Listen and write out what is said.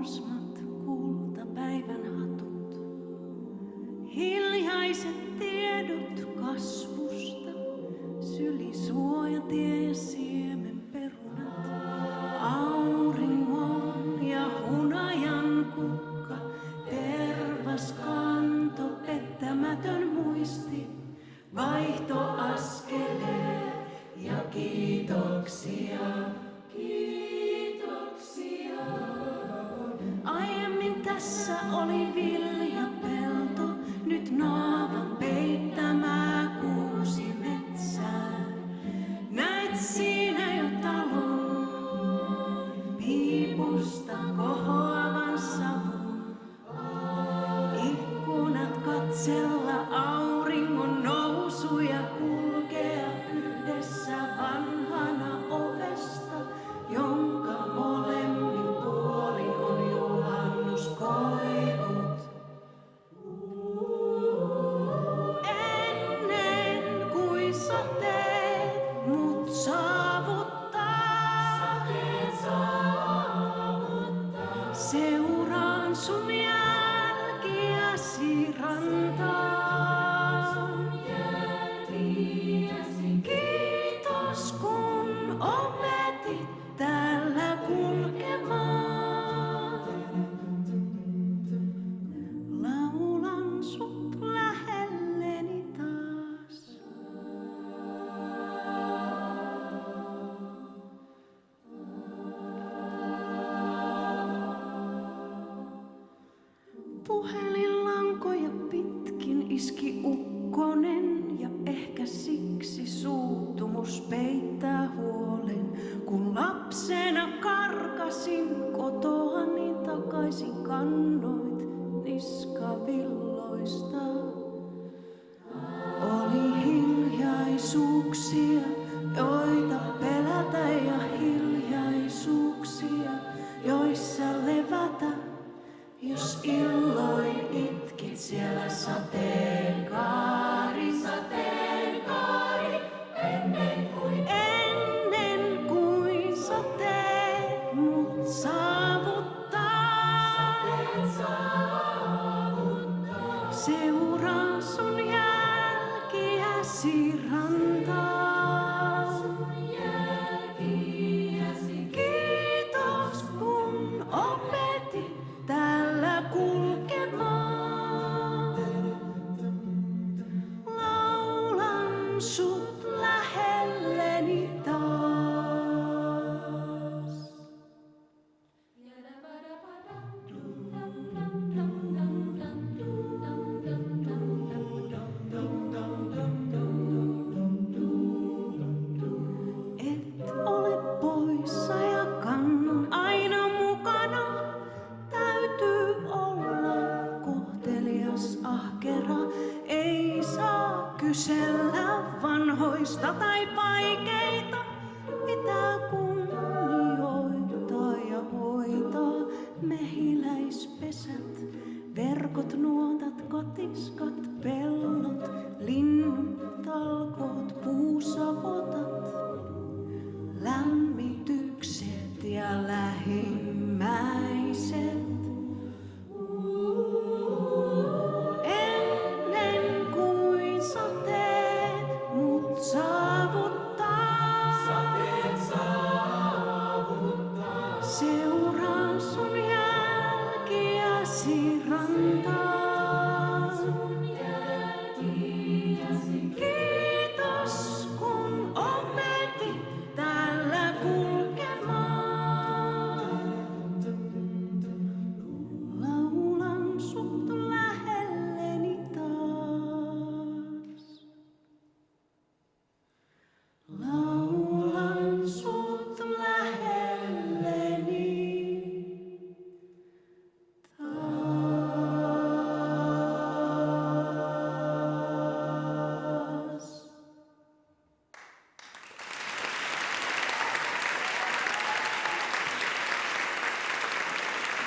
horsmat kultapäivän hatut. Hiljaiset tiedot kasvusta, sylisuojatie ja siemenperunat. Auringon ja hunajan kukka, tervas kanto, pettämätön muisti. Vaihtoaskeleet ja kiitoksia. Kiitoksia. Aiemmin tässä oli viljapelto, nyt naavan peittämää kuusi metsää. Näet siinä jo talon, piipusta kohoavan savun. Ikkunat katsella auringon nousuja, kulkea yhdessä vanhana ovesta, jonka molemmin puolin on juhannus koivut. Ennen kuin sateet mut saavuttaa, seuraan sun jälkiäsi rantaan. Kiitos kun opetit täällä kulkemaan. Laulan sut lähelleni taas. Puhelinlankoja pitkin iski ukkonen ja ehkä siksi suuttumus peittää huolen. Kun lapsena karkasin kotoani takaisin, kannoit niskavilloista. Oli hiljaisuuksia, joita pelätä ja hiljaisuuksia, joissa levätä. Jos illoin itkit siellä sateenkaari, ennen kuin sateet mut saavuttaa. Seuraa sun jälkiäsi rantaan. Kiitos kun opetit täällä kulkemaan. Laulan sut lähelleni taas. Et ole poissa ja kannan aina mukana. Täytyy olla kohtelias, ahkera. Ei saa kysellä vanhoista tai vaikeita. Pitää kunnioittaa ja hoitaa mehiläispesät, verkot, nuotat, katiska